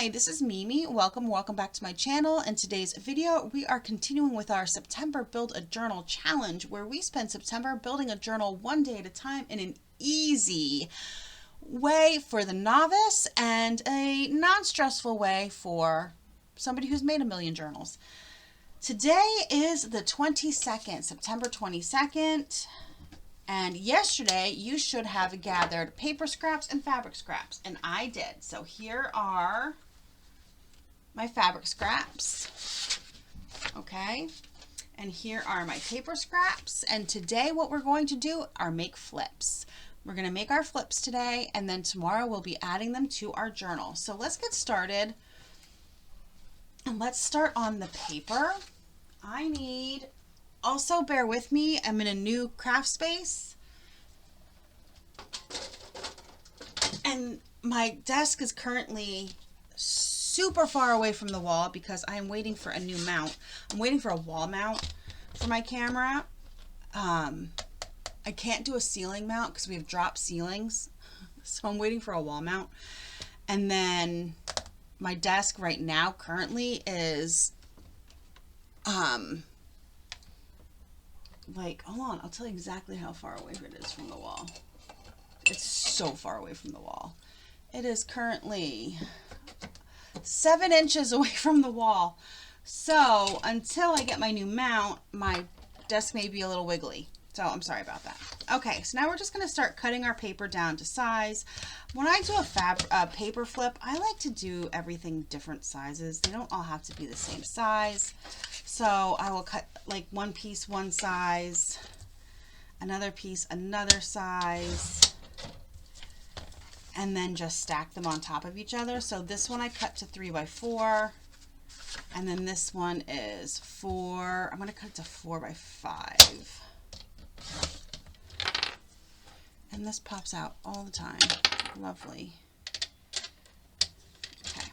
Hi, this is Mimi. Welcome back to my channel. In today's video, we are continuing with our September Build a Journal challenge, where we spend September building a journal one day at a time in an easy way for the novice and a non-stressful way for somebody who's made a million journals. Today is the 22nd, September 22nd. And yesterday, you should have gathered paper scraps and fabric scraps, and I did. So here are my fabric scraps, okay? And here are my paper scraps, and today what we're going to do are make flips. We're going to make our flips today, and then tomorrow we'll be adding them to our journal. So let's get started, and let's start on the paper. Also, bear with me, I'm in a new craft space, and my desk is currently super far away from the wall because I am waiting for a new mount. I'm waiting for a wall mount for my camera. I can't do a ceiling mount because we have drop ceilings, so I'm waiting for a wall mount. And then my desk right now currently is hold on, I'll tell you exactly how far away it is from the wall. It's so far away from the wall. It is currently 7 inches away from the wall. So until I get my new mount, my desk may be a little wiggly. So I'm sorry about that. Okay, so now we're just going to start cutting our paper down to size. When I do a paper flip, I like to do everything different sizes. They don't all have to be the same size. So I will cut like one piece one size, another piece another size, and then just stack them on top of each other. So this one I cut to 3 by 4, and then this one is 4. I'm going to cut it to 4 by 5. And this pops out all the time. Lovely. Okay.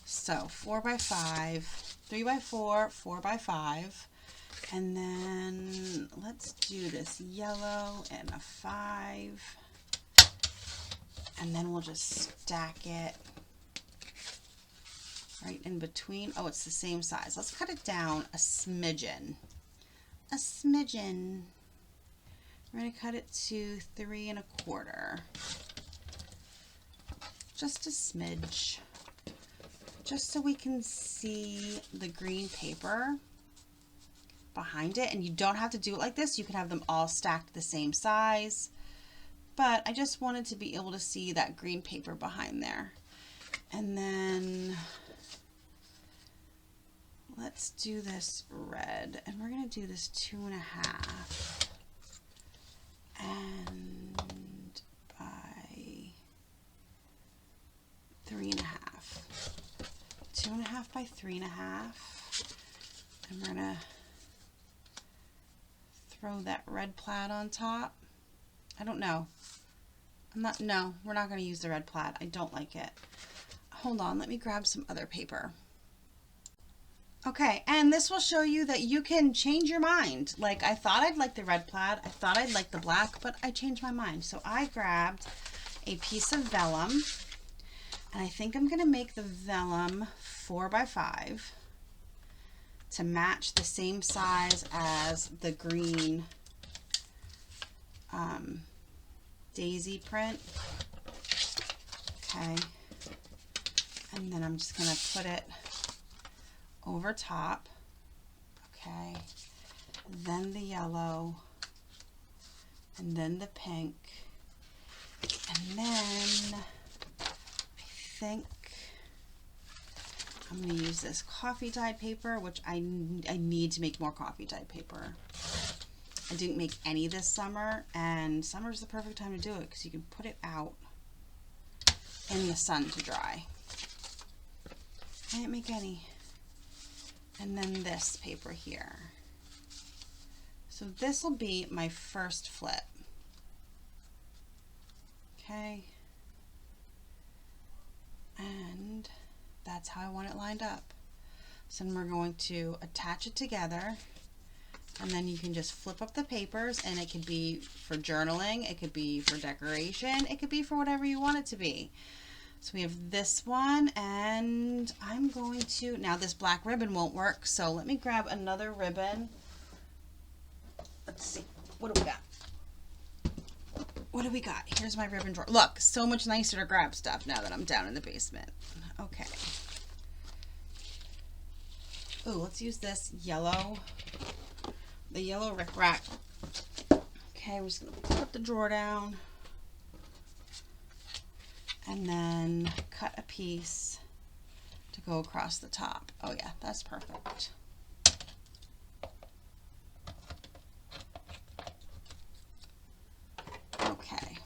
So 4 by 5, 3 by 4, 4 by 5. And then let's do this yellow and a 5. And then we'll just stack it right in between. Oh, it's the same size. Let's cut it down a smidgen. A smidgen. We're going to cut it to 3 1/4. Just a smidge. Just so we can see the green paper behind it. And you don't have to do it like this. You can have them all stacked the same size. But I just wanted to be able to see that green paper behind there. And then let's do this red. And we're going to do this 2 1/2. And by 3 1/2. 2 1/2 by 3 1/2. And we're going to throw that red plaid on top. I don't know. No, we're not going to use the red plaid. I don't like it. Hold on, let me grab some other paper. Okay, and this will show you that you can change your mind. Like, I thought I'd like the red plaid. I thought I'd like the black, but I changed my mind. So I grabbed a piece of vellum, and I think I'm going to make the vellum 4 by 5 to match the same size as the green daisy print. Okay, and then I'm just going to put it over top. Okay, then the yellow, and then the pink, and then I think I'm going to use this coffee dyed paper, which I need to make more coffee dyed paper. I didn't make any this summer, and summer is the perfect time to do it because you can put it out in the sun to dry. I didn't make any. And then this paper here. So this will be my first flip. Okay. And that's how I want it lined up. So then we're going to attach it together, and then you can just flip up the papers, and it could be for journaling, it could be for decoration, it could be for whatever you want it to be. So we have this one, and I'm going to, now this black ribbon won't work, so let me grab another ribbon. Let's see, what do we got? What do we got? Here's my ribbon drawer. Look, so much nicer to grab stuff now that I'm down in the basement. Okay. Ooh, let's use this yellow, the yellow Rick Rack. Okay, we're just gonna put the drawer down and then cut a piece to go across the top. Oh yeah, that's perfect. Okay,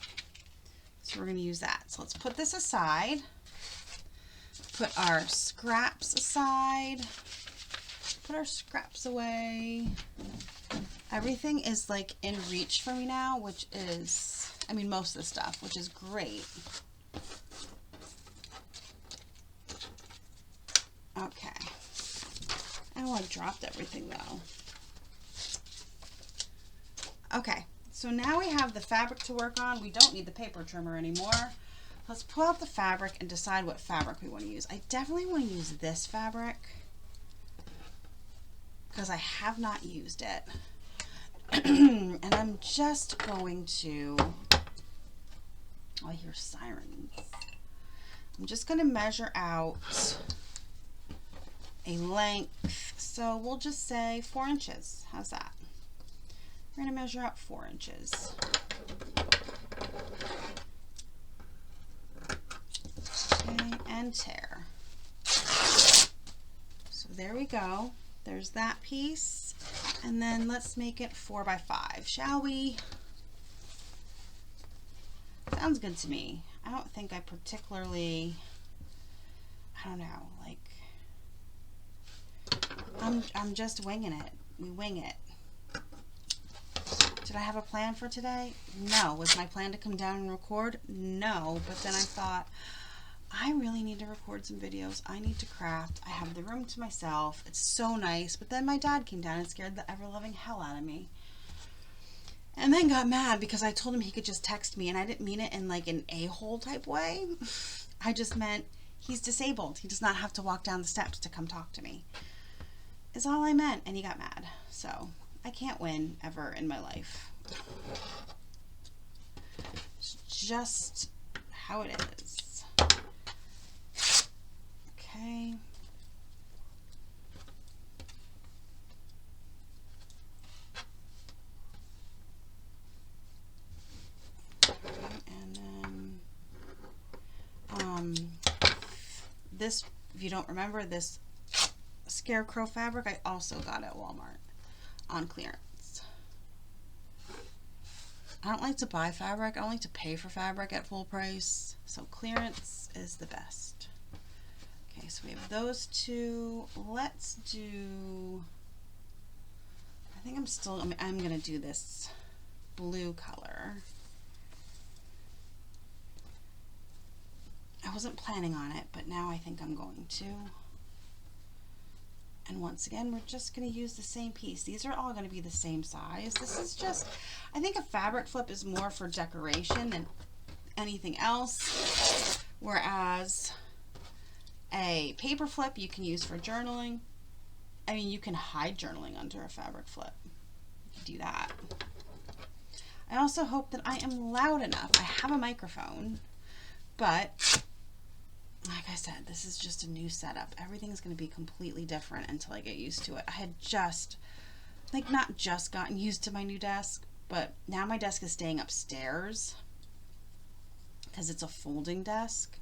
so we're gonna use that. So let's put this aside, put our scraps aside, put our scraps away. Everything is like in reach for me now, which is, I mean, most of the stuff, which is great. Okay. Oh, I dropped everything though. Okay, so now we have the fabric to work on. We don't need the paper trimmer anymore. Let's pull out the fabric and decide what fabric we want to use. I definitely want to use this fabric because I have not used it. And I'm just going to, oh, I hear sirens. I'm just going to measure out a length. So we'll just say 4 inches. How's that? We're going to measure out 4 inches. Okay, and tear. So there we go. There's that piece. And then let's make it 4 by 5, shall we? Sounds good to me. I don't think I particularly, I don't know, like, I'm just winging it. We wing it. Did I have a plan for today? No. Was my plan to come down and record? No. But then I thought, I really need to record some videos. I need to craft. I have the room to myself. It's so nice. But then my dad came down and scared the ever-loving hell out of me. And then got mad because I told him he could just text me, and I didn't mean it in like an a-hole type way. I just meant he's disabled. He does not have to walk down the steps to come talk to me. Is all I meant. And he got mad. So I can't win ever in my life. It's just how it is. Okay. And then this, if you don't remember, this scarecrow fabric I also got at Walmart on clearance. I don't like to buy fabric. I don't like to pay for fabric at full price. So clearance is the best. Okay, so we have those two. Let's do, I think I'm going to do this blue color. I wasn't planning on it, but now I think I'm going to. And once again, we're just going to use the same piece. These are all going to be the same size. This is just, I think a fabric flip is more for decoration than anything else. Whereas a paper flip you can use for journaling. I mean, you can hide journaling under a fabric flip. You can do that. I also hope that I am loud enough. I have a microphone, but like I said, this is just a new setup. Everything's going to be completely different until I get used to it. I had just, like, not just gotten used to my new desk, but now my desk is staying upstairs because it's a folding desk.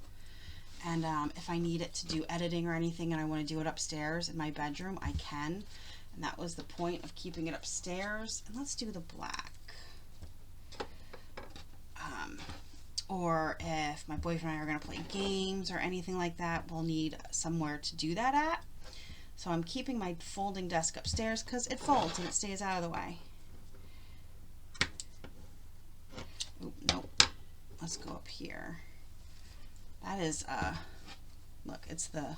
And if I need it to do editing or anything and I want to do it upstairs in my bedroom, I can. And that was the point of keeping it upstairs. And let's do the black. Or if my boyfriend and I are going to play games or anything like that, we'll need somewhere to do that at. So I'm keeping my folding desk upstairs because it folds and it stays out of the way. Oop, nope. Let's go up here. That is, look, it's the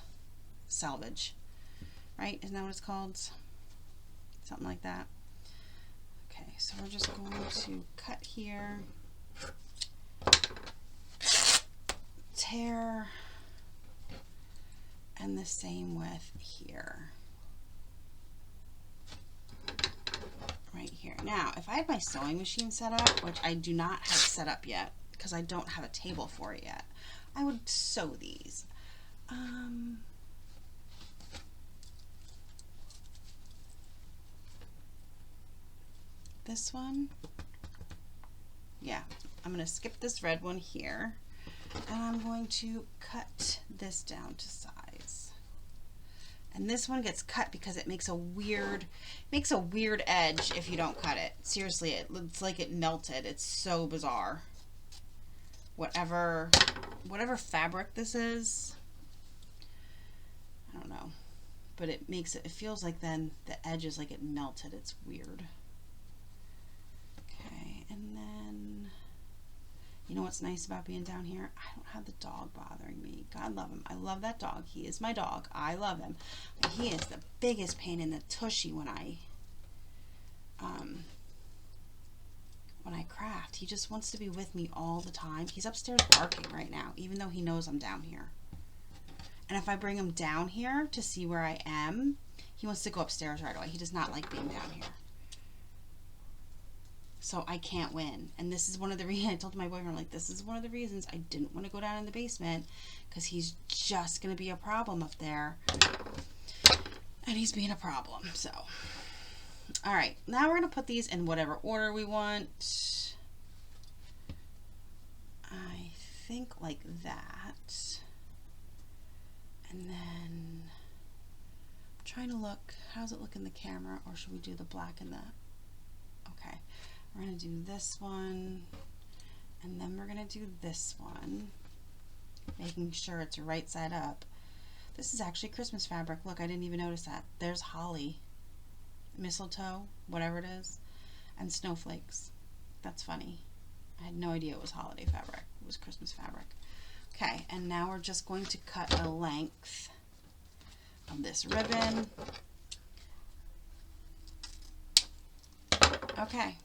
selvage, right? Isn't that what it's called? Something like that. Okay, so we're just going to cut here tear, and the same with here. Right here. Now, if I had my sewing machine set up, which I do not have set up yet because I don't have a table for it yet, I would sew these. This one, yeah, I'm going to skip this red one here, and I'm going to cut this down to size. And this one gets cut because it makes a weird edge if you don't cut it. Seriously, it's like it melted. It's so bizarre. Whatever fabric this is, I don't know, but it makes it feels like then the edge is like it melted. It's weird. Okay, and then you know what's nice about being down here? I don't have the dog bothering me. God love him. I love that dog. He is my dog. I love him. But he is the biggest pain in the tushy when I craft. He just wants to be with me all the time. He's upstairs barking right now, even though he knows I'm down here. And if I bring him down here to see where I am, he wants to go upstairs right away. He does not like being down here. So I can't win. And this is one of the reasons I told my boyfriend, like, this is one of the reasons I didn't want to go down in the basement, because he's just going to be a problem up there. And he's being a problem. So, all right. Now we're going to put these in whatever order we want. I think like that. And then I'm trying to look. How does it look in the camera? Or should we do the black and the... Okay. We're going to do this one, and then we're going to do this one, making sure it's right side up. This is actually Christmas fabric. Look, I didn't even notice that. There's holly, mistletoe, whatever it is, and snowflakes. That's funny. I had no idea it was holiday fabric. It was Christmas fabric. Okay, and now we're just going to cut a length of this ribbon. Okay.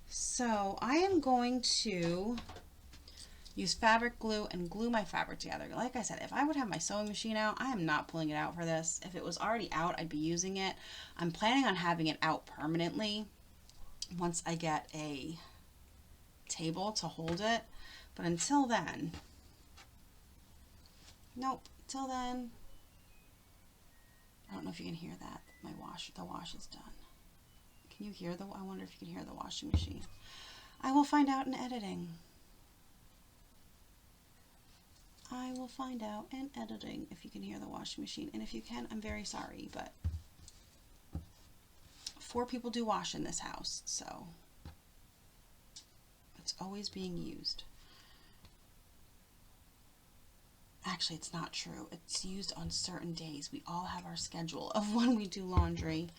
So I am going to use fabric glue and glue my fabric together. Like I said, if I would have my sewing machine out, I am not pulling it out for this. If it was already out, I'd be using it. I'm planning on having it out permanently once I get a table to hold it. But until then, nope, till then, I don't know if you can hear that. The wash is done. Can you hear I wonder if you can hear the washing machine. I will find out in editing. I will find out in editing if you can hear the washing machine. And if you can, I'm very sorry, but 4 people do wash in this house, so it's always being used. Actually, it's not true. It's used on certain days. We all have our schedule of when we do laundry.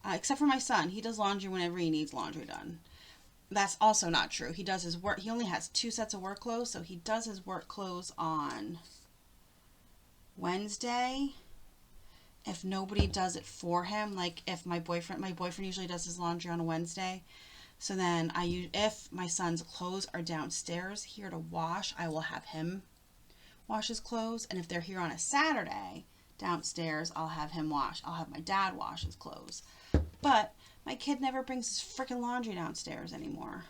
Except for my son. He does laundry whenever he needs laundry done. That's also not true. He does his work. He only has 2 sets of work clothes, so he does his work clothes on Wednesday. If nobody does it for him, like if my boyfriend usually does his laundry on a Wednesday. So then if my son's clothes are downstairs here to wash, I will have him wash his clothes. And if they're here on a Saturday downstairs, I'll have him wash. I'll have my dad wash his clothes. But my kid never brings his freaking laundry downstairs anymore.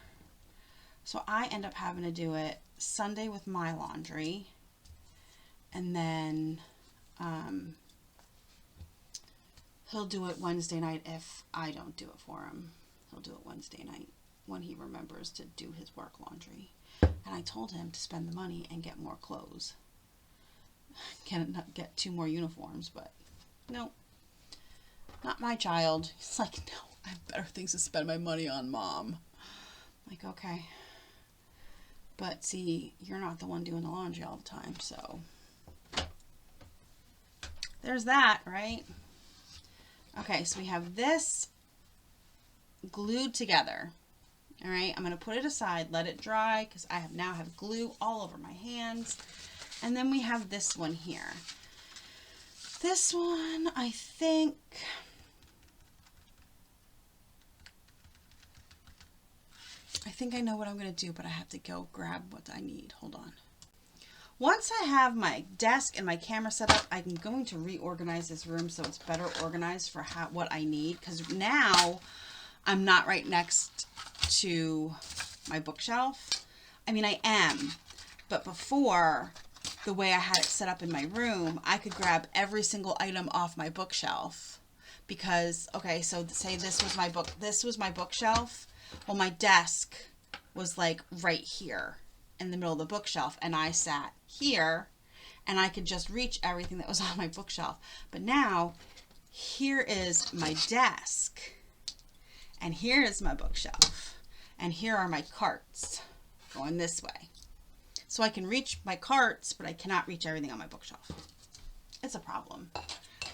So I end up having to do it Sunday with my laundry. And then he'll do it Wednesday night if I don't do it for him. He'll do it Wednesday night when he remembers to do his work laundry. And I told him to spend the money and get more clothes. Get 2 more uniforms, but no. Not my child. He's like, no, I have better things to spend my money on, Mom. I'm like, okay. But see, you're not the one doing the laundry all the time, so there's that, right? Okay, so we have this glued together. All right, I'm going to put it aside, let it dry, because I now have glue all over my hands. And then we have this one here. This one, I think... I know what I'm going to do, but I have to go grab what I need. Hold on. Once I have my desk and my camera set up, I'm going to reorganize this room so it's better organized for what I need. Because now I'm not right next to my bookshelf. I mean, I am. But before, the way I had it set up in my room, I could grab every single item off my bookshelf. Because, okay, so say this was my bookshelf. Well, my desk was like right here in the middle of the bookshelf, and I sat here and I could just reach everything that was on my bookshelf. But now here is my desk and here is my bookshelf and here are my carts going this way. So I can reach my carts, but I cannot reach everything on my bookshelf. It's a problem.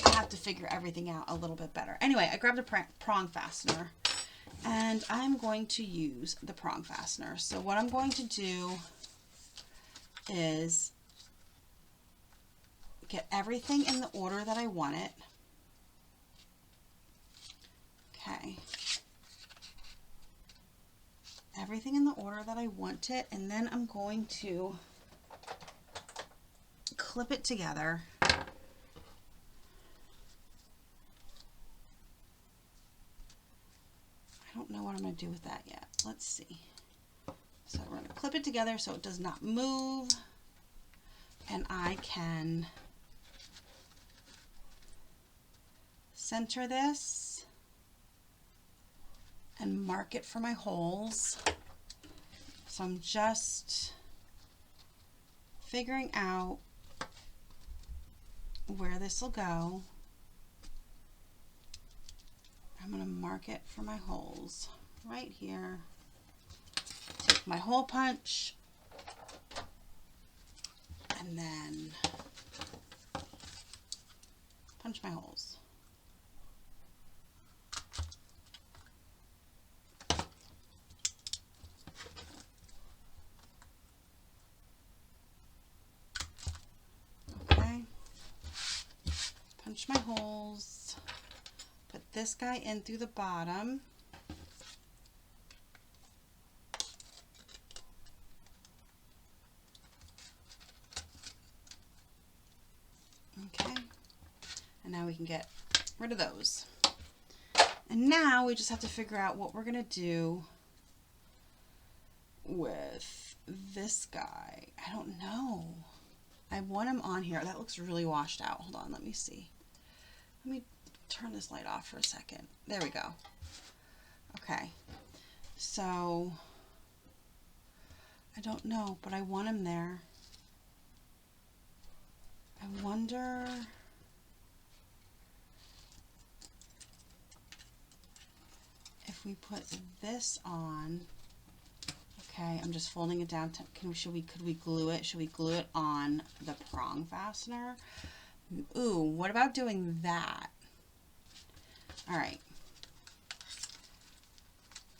I have to figure everything out a little bit better. Anyway, I grabbed a prong fastener and I'm going to use the prong fastener. So what I'm going to do is get everything in the order that I want it. Okay. Everything in the order that I want it, and then I'm going to clip it together. I don't know what I'm going to do with that yet. Let's see. So we're going to clip it together so it does not move, and I can center this and mark it for my holes. So I'm just figuring out where this will go. I'm going to mark it for my holes right here. Take my hole punch and then punch my holes. Okay. Punch my holes. Put this guy in through the bottom. Okay, and now we can get rid of those. And now we just have to figure out what we're going to do with this guy. I don't know. I want him on here. That looks really washed out. Hold on, let me see. Let me turn this light off for a second. There we go. Okay, so I don't know, but I want him there. I wonder if we put this on. Okay, I'm just folding it down. Could we glue it? Should we glue it on the prong fastener? Ooh, what about doing that? All right.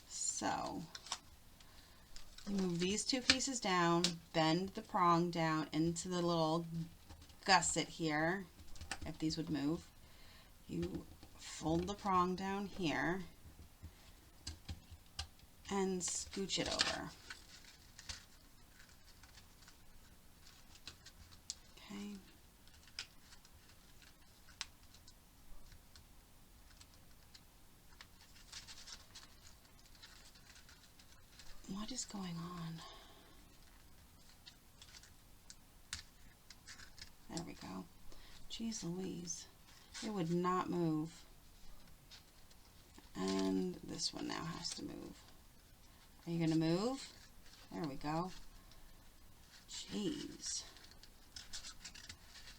So move these two pieces down, bend the prong down into the little gusset here, if these would move. You fold the prong down here and scooch it over. Okay. What is going on? There we go. Jeez Louise. It would not move. And this one now has to move. Are you going to move? There we go. Jeez.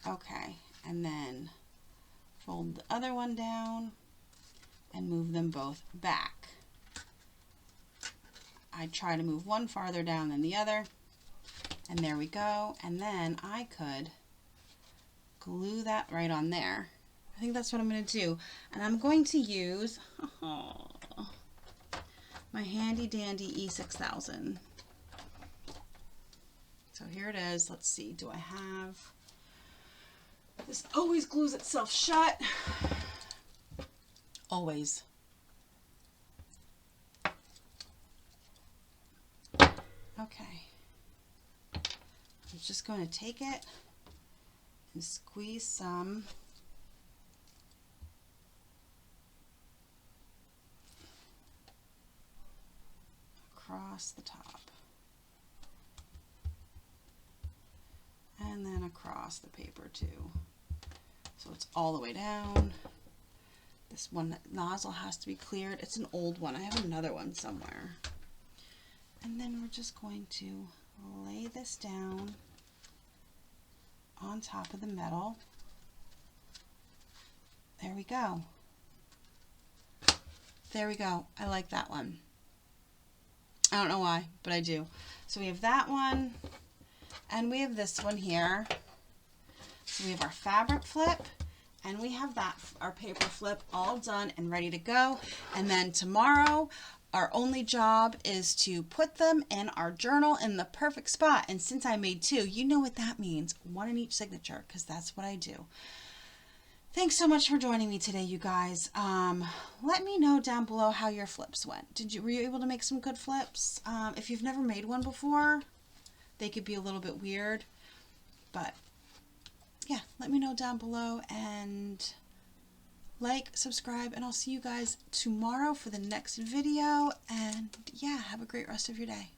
Okay. And then fold the other one down and move them both back. I try to move one farther down than the other. And there we go. And then I could glue that right on there. I think that's what I'm going to do. And I'm going to use my handy dandy E6000. So here it is. Let's see. Do I have... This always glues itself shut. Always. Okay. I'm just going to take it and squeeze some across the top. And then across the paper too. So it's all the way down. This one nozzle has to be cleared. It's an old one. I have another one somewhere. And then we're just going to lay this down on top of the metal. There we go. There we go. I like that one. I don't know why, but I do. So we have that one, and we have this one here. So we have our fabric flip, and we have that, our paper flip, all done and ready to go. And then tomorrow, our only job is to put them in our journal in the perfect spot. And since I made two, you know what that means. One in each signature, because that's what I do. Thanks so much for joining me today, you guys. Let me know down below how your flips went. Were you able to make some good flips? If you've never made one before, they could be a little bit weird, but yeah, let me know down below, and like, subscribe, and I'll see you guys tomorrow for the next video. And yeah, have a great rest of your day.